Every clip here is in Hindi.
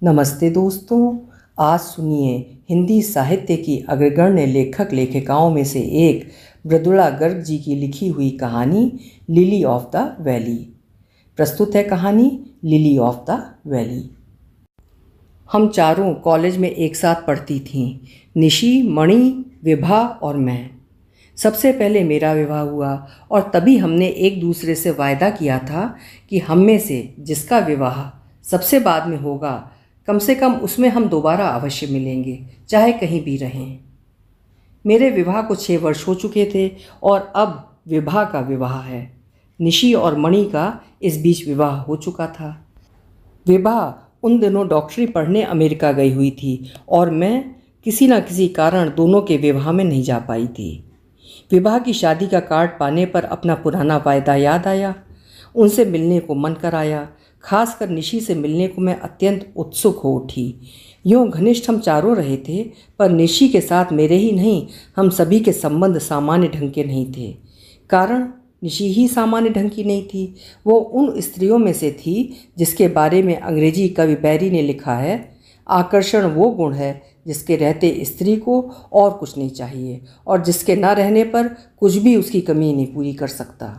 नमस्ते दोस्तों। आज सुनिए हिंदी साहित्य की अग्रगण्य लेखक लेखिकाओं में से एक मृदुला गर्ग जी की लिखी हुई कहानी लिली ऑफ द वैली। प्रस्तुत है कहानी लिली ऑफ द वैली। हम चारों कॉलेज में एक साथ पढ़ती थीं, निशी, मणि, विभा और मैं। सबसे पहले मेरा विवाह हुआ और तभी हमने एक दूसरे से वायदा किया था कि हम में से जिसका विवाह सबसे बाद में होगा, कम से कम उसमें हम दोबारा अवश्य मिलेंगे, चाहे कहीं भी रहें। मेरे विवाह को 6 वर्ष हो चुके थे और अब विभा का विवाह है। निशी और मणि का इस बीच विवाह हो चुका था। विभा उन दिनों डॉक्टरी पढ़ने अमेरिका गई हुई थी और मैं किसी न किसी कारण दोनों के विवाह में नहीं जा पाई थी। विभा की शादी का कार्ड पाने पर अपना पुराना वायदा याद आया। उनसे मिलने को मन कराया। खासकर निशी से मिलने को मैं अत्यंत उत्सुक हो उठी। यूँ घनिष्ठ हम चारों रहे थे, पर निशी के साथ मेरे ही नहीं, हम सभी के संबंध सामान्य ढंग के नहीं थे। कारण निशी ही सामान्य ढंग की नहीं थी। वो उन स्त्रियों में से थी जिसके बारे में अंग्रेजी कवि बैरी ने लिखा है, आकर्षण वो गुण है जिसके रहते स्त्री को और कुछ नहीं चाहिए और जिसके न रहने पर कुछ भी उसकी कमी नहीं पूरी कर सकता।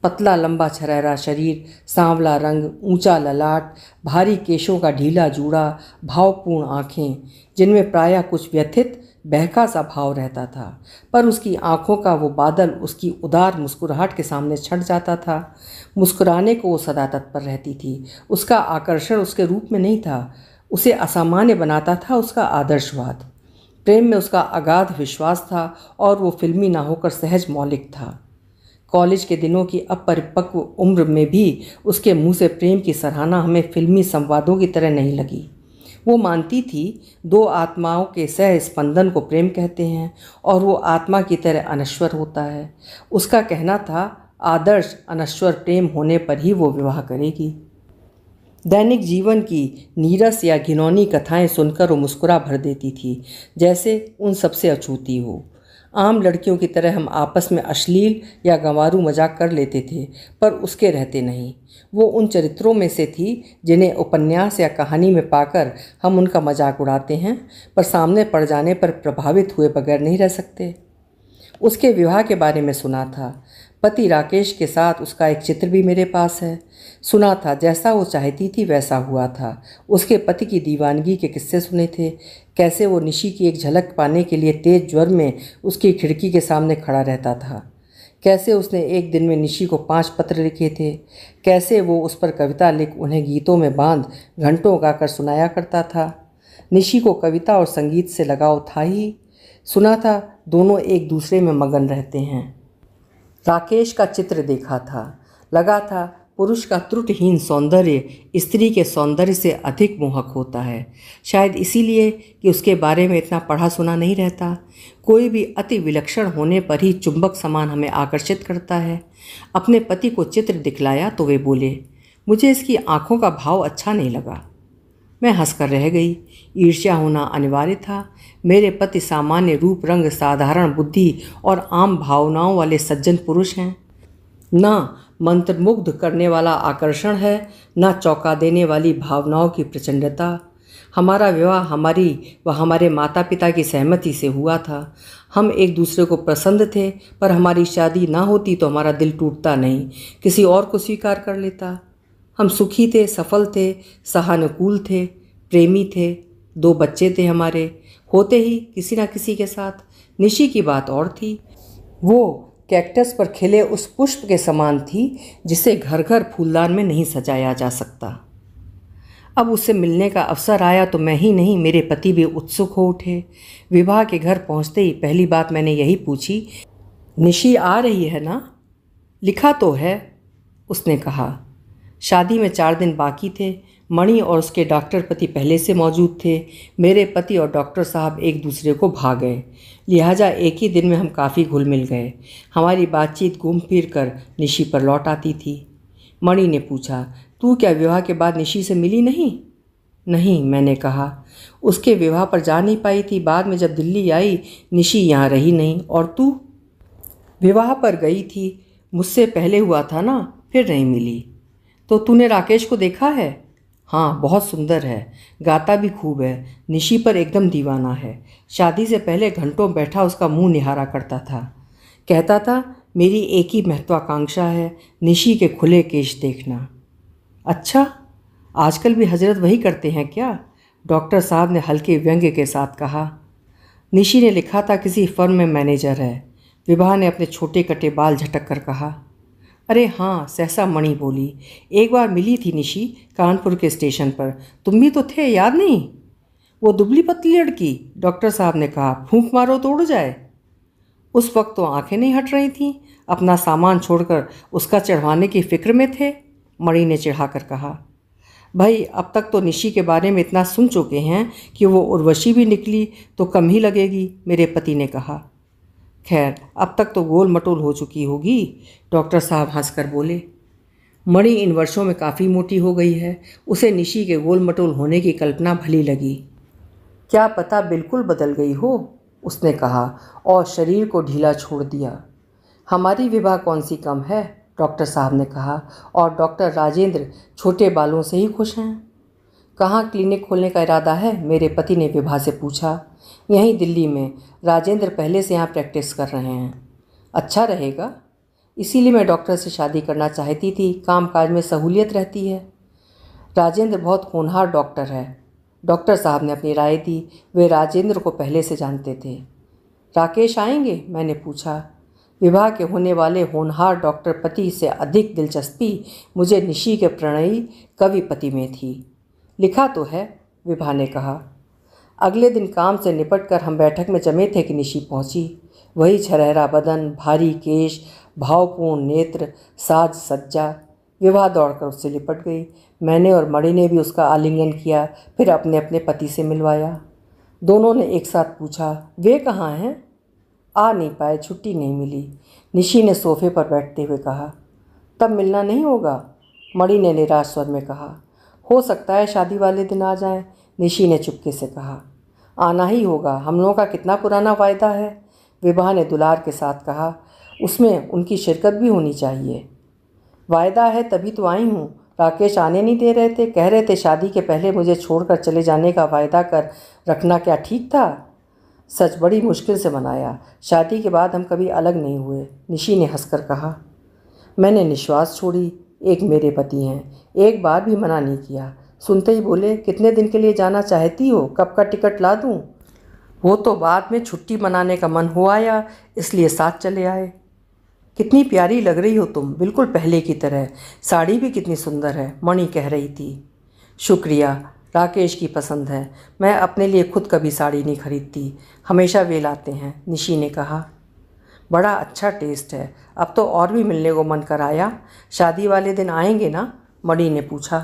पतला लंबा छरैरा शरीर, सांवला रंग, ऊंचा ललाट, भारी केशों का ढीला जूड़ा, भावपूर्ण आँखें जिनमें प्रायः कुछ व्यथित बहका सा भाव रहता था, पर उसकी आँखों का वो बादल उसकी उदार मुस्कुराहट के सामने छट जाता था। मुस्कुराने को वो सदा तत्पर रहती थी। उसका आकर्षण उसके रूप में नहीं था, उसे असामान्य बनाता था उसका आदर्शवाद। प्रेम में उसका अगाध विश्वास था और वो फिल्मी ना होकर सहज मौलिक था। कॉलेज के दिनों की अपरिपक्व उम्र में भी उसके मुंह से प्रेम की सराहना हमें फिल्मी संवादों की तरह नहीं लगी। वो मानती थी 2 आत्माओं के सह स्पंदन को प्रेम कहते हैं और वो आत्मा की तरह अनश्वर होता है। उसका कहना था आदर्श अनश्वर प्रेम होने पर ही वो विवाह करेगी। दैनिक जीवन की नीरस या घिनौनी कथाएं सुनकर वो मुस्कुरा भर देती थी, जैसे उन सबसे अछूती हो। आम लड़कियों की तरह हम आपस में अश्लील या गंवारू मजाक कर लेते थे, पर उसके रहते नहीं। वो उन चरित्रों में से थी जिन्हें उपन्यास या कहानी में पाकर हम उनका मजाक उड़ाते हैं, पर सामने पड़ जाने पर प्रभावित हुए बगैर नहीं रह सकते। उसके विवाह के बारे में सुना था। पति राकेश के साथ उसका एक चित्र भी मेरे पास है। सुना था जैसा वो चाहती थी वैसा हुआ था। उसके पति की दीवानगी के किस्से सुने थे, कैसे वो निशी की एक झलक पाने के लिए तेज ज्वर में उसकी खिड़की के सामने खड़ा रहता था, कैसे उसने एक दिन में निशी को 5 पत्र लिखे थे, कैसे वो उस पर कविता लिख उन्हें गीतों में बांध घंटों गाकर सुनाया करता था। निशी को कविता और संगीत से लगाव था ही। सुना था दोनों एक दूसरे में मगन रहते हैं। राकेश का चित्र देखा था, लगा था पुरुष का त्रुटिहीन सौंदर्य स्त्री के सौंदर्य से अधिक मोहक होता है। शायद इसीलिए कि उसके बारे में इतना पढ़ा सुना नहीं रहता। कोई भी अति विलक्षण होने पर ही चुंबक समान हमें आकर्षित करता है। अपने पति को चित्र दिखलाया तो वे बोले, मुझे इसकी आँखों का भाव अच्छा नहीं लगा। मैं हंसकर रह गई। ईर्ष्या होना अनिवार्य था। मेरे पति सामान्य रूप रंग, साधारण बुद्धि और आम भावनाओं वाले सज्जन पुरुष हैं। ना मंत्रमुग्ध करने वाला आकर्षण है, ना चौंका देने वाली भावनाओं की प्रचंडता। हमारा विवाह हमारी व हमारे माता पिता की सहमति से हुआ था। हम एक दूसरे को पसंद थे, पर हमारी शादी ना होती तो हमारा दिल टूटता नहीं, किसी और को स्वीकार कर लेता। हम सुखी थे, सफल थे, सहानुकूल थे, प्रेमी थे। 2 बच्चे थे हमारे, होते ही किसी न किसी के साथ। निशी की बात और थी। वो कैक्टस पर खिले उस पुष्प के समान थी जिसे घर घर फूलदान में नहीं सजाया जा सकता। अब उससे मिलने का अवसर आया तो मैं ही नहीं, मेरे पति भी उत्सुक हो उठे। विवाह के घर पहुंचते ही पहली बात मैंने यही पूछी, निशी आ रही है ना? लिखा तो है, उसने कहा। शादी में 4 दिन बाकी थे। मणि और उसके डॉक्टर पति पहले से मौजूद थे। मेरे पति और डॉक्टर साहब एक दूसरे को भा गए, लिहाजा एक ही दिन में हम काफ़ी घुल मिल गए। हमारी बातचीत घूम फिर कर निशी पर लौट आती थी। मणि ने पूछा, तू क्या विवाह के बाद निशी से मिली नहीं? नहीं, मैंने कहा। उसके विवाह पर जा नहीं पाई थी। बाद में जब दिल्ली आई, निशी यहाँ रही नहीं। और तू? विवाह पर गई थी, मुझसे पहले हुआ था ना, फिर नहीं मिली। तो तूने राकेश को देखा है? हाँ, बहुत सुंदर है, गाता भी खूब है, निशी पर एकदम दीवाना है। शादी से पहले घंटों बैठा उसका मुंह निहारा करता था। कहता था, मेरी एक ही महत्वाकांक्षा है, निशी के खुले केश देखना। अच्छा, आजकल भी हजरत वही करते हैं क्या? डॉक्टर साहब ने हल्के व्यंग्य के साथ कहा। निशी ने लिखा था किसी फर्म में मैनेजर है। विभा ने अपने छोटे कटे बाल झटक कर कहा। अरे हाँ, सहसा मणि बोली, एक बार मिली थी निशी कानपुर के स्टेशन पर। तुम भी तो थे, याद नहीं? वो दुबली पतली लड़की, डॉक्टर साहब ने कहा, फूंक मारो तो उड़ जाए। उस वक्त तो आंखें नहीं हट रही थीं, अपना सामान छोड़कर उसका चढ़वाने की फिक्र में थे, मणि ने चिढ़ाकर कहा। भाई, अब तक तो निशी के बारे में इतना सुन चुके हैं कि वो उर्वशी भी निकली तो कम ही लगेगी, मेरे पति ने कहा। खैर, अब तक तो गोल मटोल हो चुकी होगी, डॉक्टर साहब हंसकर बोले। मणि इन वर्षों में काफ़ी मोटी हो गई है, उसे निशी के गोल मटोल होने की कल्पना भली लगी। क्या पता बिल्कुल बदल गई हो, उसने कहा और शरीर को ढीला छोड़ दिया। हमारी विभा कौन सी कम है, डॉक्टर साहब ने कहा, और डॉक्टर राजेंद्र छोटे बालों से ही खुश हैं। कहाँ क्लिनिक खोलने का इरादा है, मेरे पति ने विभा से पूछा। यहीं दिल्ली में, राजेंद्र पहले से यहाँ प्रैक्टिस कर रहे हैं। अच्छा रहेगा, इसीलिए मैं डॉक्टर से शादी करना चाहती थी, कामकाज में सहूलियत रहती है। राजेंद्र बहुत होनहार डॉक्टर है, डॉक्टर साहब ने अपनी राय दी। वे राजेंद्र को पहले से जानते थे। राकेश आएंगे, मैंने पूछा। विवाह के होने वाले होनहार डॉक्टर पति से अधिक दिलचस्पी मुझे निशी के प्रणयी कवि पति में थी। लिखा तो है, विभा ने कहा। अगले दिन काम से निपटकर हम बैठक में जमे थे कि निशी पहुंची। वही झरहरा बदन, भारी केश, भावपूर्ण नेत्र, साज सज्जा। विभा दौड़कर उससे लिपट गई। मैंने और मणि ने भी उसका आलिंगन किया, फिर अपने अपने पति से मिलवाया। दोनों ने एक साथ पूछा, वे कहाँ हैं? आ नहीं पाए, छुट्टी नहीं मिली, निशी ने सोफे पर बैठते हुए कहा। तब मिलना नहीं होगा, मणि ने निराश स्वर में कहा। हो सकता है शादी वाले दिन आ जाएं, निशी ने चुपके से कहा। आना ही होगा, हम लोगों का कितना पुराना वायदा है, विभा ने दुलार के साथ कहा। उसमें उनकी शिरकत भी होनी चाहिए। वायदा है तभी तो आई हूँ, राकेश आने नहीं दे रहे थे, कह रहे थे शादी के पहले मुझे छोड़कर चले जाने का वायदा कर रखना क्या ठीक था? सच बड़ी मुश्किल से मनाया, शादी के बाद हम कभी अलग नहीं हुए, निशी ने हंसकर कहा। मैंने निश्वास छोड़ी। एक मेरे पति हैं, एक बार भी मना नहीं किया। सुनते ही बोले, कितने दिन के लिए जाना चाहती हो, कब का टिकट ला दूं? वो तो बाद में छुट्टी मनाने का मन हो आया, इसलिए साथ चले आए। कितनी प्यारी लग रही हो तुम, बिल्कुल पहले की तरह, साड़ी भी कितनी सुंदर है, मणि कह रही थी। शुक्रिया, राकेश की पसंद है, मैं अपने लिए खुद कभी साड़ी नहीं खरीदती, हमेशा वे लाते हैं, निशी ने कहा। बड़ा अच्छा टेस्ट है, अब तो और भी मिलने को मन कर आया। शादी वाले दिन आएंगे ना, मणि ने पूछा।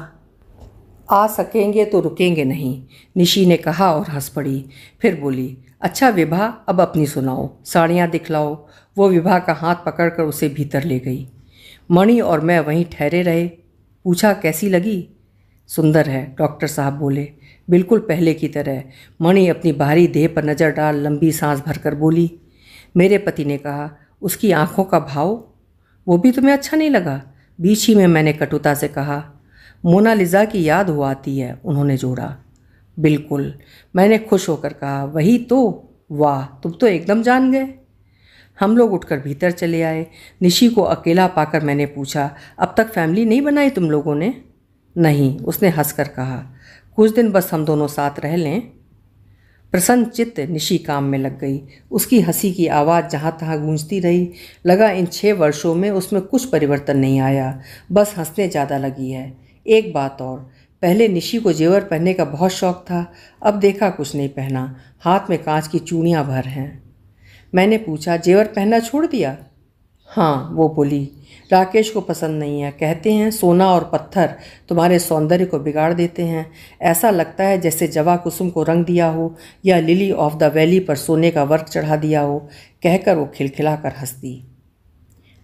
आ सकेंगे तो रुकेंगे नहीं, निशी ने कहा और हंस पड़ी। फिर बोली, अच्छा विभा, अब अपनी सुनाओ, साड़ियाँ दिखलाओ। वो विभा का हाथ पकड़कर उसे भीतर ले गई। मणि और मैं वहीं ठहरे रहे। पूछा, कैसी लगी? सुंदर है, डॉक्टर साहब बोले, बिल्कुल पहले की तरह। मणि अपनी बाहरी देह पर नज़र डाल लंबी सांस भरकर बोली। मेरे पति ने कहा, उसकी आंखों का भाव, वो भी तुम्हें अच्छा नहीं लगा? बीच ही में मैंने कटुता से कहा। मोनालिसा की याद हो आती है, उन्होंने जोड़ा। बिल्कुल, मैंने खुश होकर कहा, वही तो। वाह, तुम तो एकदम जान गए। हम लोग उठकर भीतर चले आए। निशी को अकेला पाकर मैंने पूछा, अब तक फैमिली नहीं बनाई तुम लोगों ने? नहीं, उसने हंसकर कहा, कुछ दिन बस हम दोनों साथ रह लें। प्रसन्न चित्त निशी काम में लग गई। उसकी हंसी की आवाज़ जहाँ तहाँ गूंजती रही। लगा इन 6 वर्षों में उसमें कुछ परिवर्तन नहीं आया, बस हंसने ज़्यादा लगी है। एक बात और, पहले निशी को जेवर पहनने का बहुत शौक था, अब देखा कुछ नहीं पहना, हाथ में कांच की चूड़ियाँ भर हैं। मैंने पूछा, जेवर पहनना छोड़ दिया? हाँ, वो बोली, राकेश को पसंद नहीं है, कहते हैं सोना और पत्थर तुम्हारे सौंदर्य को बिगाड़ देते हैं, ऐसा लगता है जैसे जवा कुसुम को रंग दिया हो या लिली ऑफ द वैली पर सोने का वर्क चढ़ा दिया हो, कहकर वो खिलखिला कर हंस दी।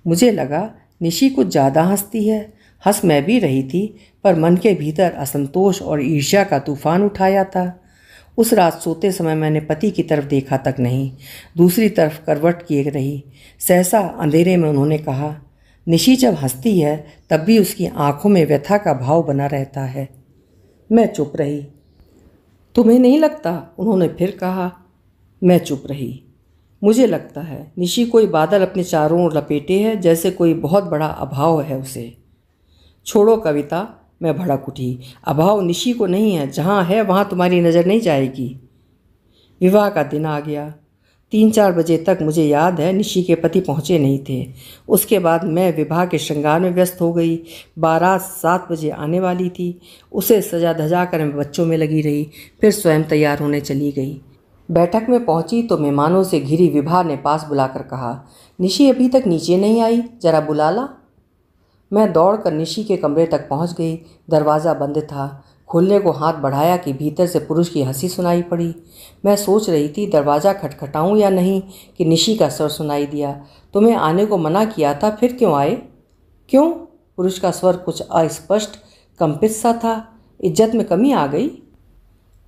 मुझे लगा निशी कुछ ज़्यादा हंसती है। हंस मैं भी रही थी, पर मन के भीतर असंतोष और ईर्ष्या का तूफान उठाया था। उस रात सोते समय मैंने पति की तरफ देखा तक नहीं, दूसरी तरफ करवट किए रही। सहसा अंधेरे में उन्होंने कहा, निशी जब हंसती है तब भी उसकी आंखों में व्यथा का भाव बना रहता है। मैं चुप रही। तुम्हें नहीं लगता? उन्होंने फिर कहा। मैं चुप रही। मुझे लगता है निशी कोई बादल अपने चारों ओर लपेटे है, जैसे कोई बहुत बड़ा अभाव है उसे। छोड़ो कविता, मैं भड़क उठी। अभाव निशी को नहीं है, जहाँ है वहाँ तुम्हारी नज़र नहीं जाएगी। विवाह का दिन आ गया। 3-4 बजे तक मुझे याद है निशी के पति पहुँचे नहीं थे। उसके बाद मैं विवाह के श्रृंगार में व्यस्त हो गई। बारात 7 बजे आने वाली थी। उसे सजा धजा कर मैं बच्चों में लगी रही, फिर स्वयं तैयार होने चली गई। बैठक में पहुंची तो मेहमानों से घिरी विभा ने पास बुलाकर कहा, निशी अभी तक नीचे नहीं आई, जरा बुला ला। मैं दौड़कर निशी के कमरे तक पहुंच गई। दरवाज़ा बंद था। खोलने को हाथ बढ़ाया कि भीतर से पुरुष की हंसी सुनाई पड़ी। मैं सोच रही थी दरवाज़ा खटखटाऊं या नहीं कि निशी का स्वर सुनाई दिया, तुम्हें आने को मना किया था, फिर क्यों आए? क्यों? पुरुष का स्वर कुछ अस्पष्ट कंपित सा था। इज्जत में कमी आ गई?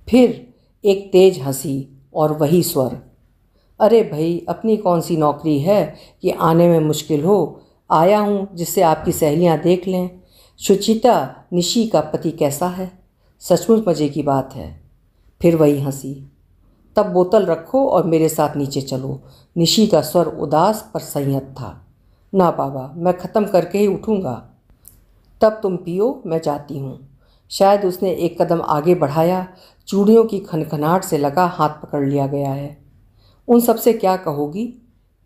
फिर एक तेज हंसी और वही स्वर, अरे भाई, अपनी कौन सी नौकरी है कि आने में मुश्किल हो? आया हूँ जिससे आपकी सहेलियाँ देख लें। सुचिता, निशी का पति कैसा है? सचमुच मज़े की बात है। फिर वही हंसी। तब बोतल रखो और मेरे साथ नीचे चलो। निशी का स्वर उदास पर संयत था। ना बाबा, मैं ख़त्म करके ही उठूँगा। तब तुम पियो, मैं जाती हूँ। शायद उसने एक कदम आगे बढ़ाया। चूड़ियों की खनखनाहट से लगा हाथ पकड़ लिया गया है। उन सबसे क्या कहोगी?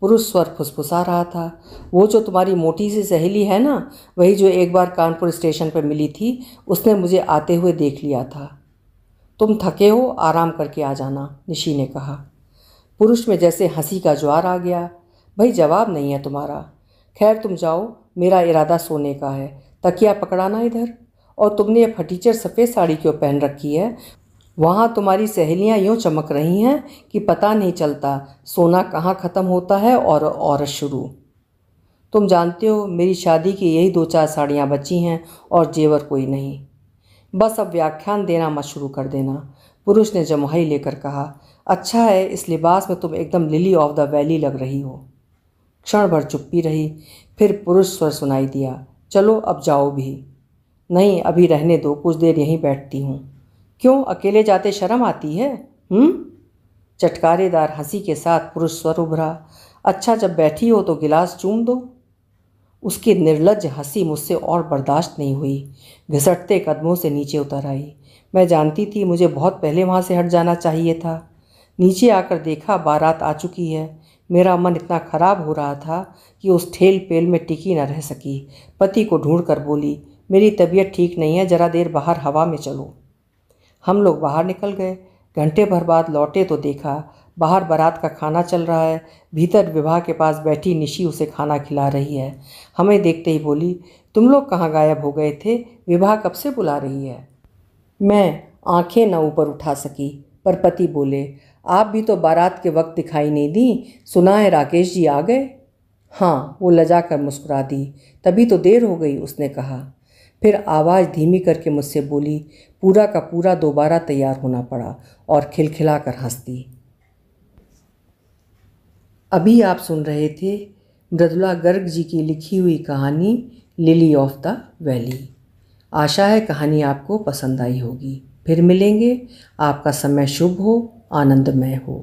पुरुष स्वर फुसफुसा रहा था। वो जो तुम्हारी मोटी सी सहेली है ना, वही जो एक बार कानपुर स्टेशन पर मिली थी, उसने मुझे आते हुए देख लिया था। तुम थके हो, आराम करके आ जाना, निशी ने कहा। पुरुष में जैसे हंसी का ज्वार आ गया। भाई, जवाब नहीं है तुम्हारा। खैर तुम जाओ, मेरा इरादा सोने का है। तकिया पकड़ाना इधर। और तुमने ये फटीचर सफ़ेद साड़ी क्यों पहन रखी है? वहाँ तुम्हारी सहेलियाँ यूँ चमक रही हैं कि पता नहीं चलता सोना कहाँ ख़त्म होता है और औरत शुरू। तुम जानते हो मेरी शादी की यही 2-4 साड़ियाँ बची हैं और जेवर कोई नहीं। बस अब व्याख्यान देना मत शुरू कर देना, पुरुष ने जमुहाई लेकर कहा। अच्छा है, इस लिबास में तुम एकदम लिली ऑफ द वैली लग रही हो। क्षण भर चुप्पी रही। फिर पुरुष स्वर सुनाई दिया, चलो अब जाओ भी। नहीं, अभी रहने दो, कुछ देर यहीं बैठती हूँ। क्यों, अकेले जाते शर्म आती है? चटकारेदार हंसी के साथ पुरुष स्वर उभरा। अच्छा, जब बैठी हो तो गिलास चूम दो। उसकी निर्लज्ज हंसी मुझसे और बर्दाश्त नहीं हुई। घिसटते कदमों से नीचे उतर आई। मैं जानती थी मुझे बहुत पहले वहाँ से हट जाना चाहिए था। नीचे आकर देखा बारात आ चुकी है। मेरा मन इतना खराब हो रहा था कि उस ठेल पेल में टिकी न रह सकी। पति को ढूंढ कर बोली, मेरी तबीयत ठीक नहीं है, जरा देर बाहर हवा में चलो। हम लोग बाहर निकल गए। घंटे भर बाद लौटे तो देखा बाहर बारात का खाना चल रहा है। भीतर विवाह के पास बैठी निशी उसे खाना खिला रही है। हमें देखते ही बोली, तुम लोग कहाँ गायब हो गए थे? विवाह कब से बुला रही है? मैं आंखें न ऊपर उठा सकी, पर पति बोले, आप भी तो बारात के वक्त दिखाई नहीं दी। सुना है राकेश जी आ गए? हाँ, वो लजा कर मुस्कुरा दी। तभी तो देर हो गई, उसने कहा। फिर आवाज़ धीमी करके मुझसे बोली, पूरा का पूरा दोबारा तैयार होना पड़ा और खिलखिला कर हंस दी। अभी आप सुन रहे थे मृदुला गर्ग जी की लिखी हुई कहानी लिली ऑफ द वैली। आशा है कहानी आपको पसंद आई होगी। फिर मिलेंगे। आपका समय शुभ हो, आनंदमय हो।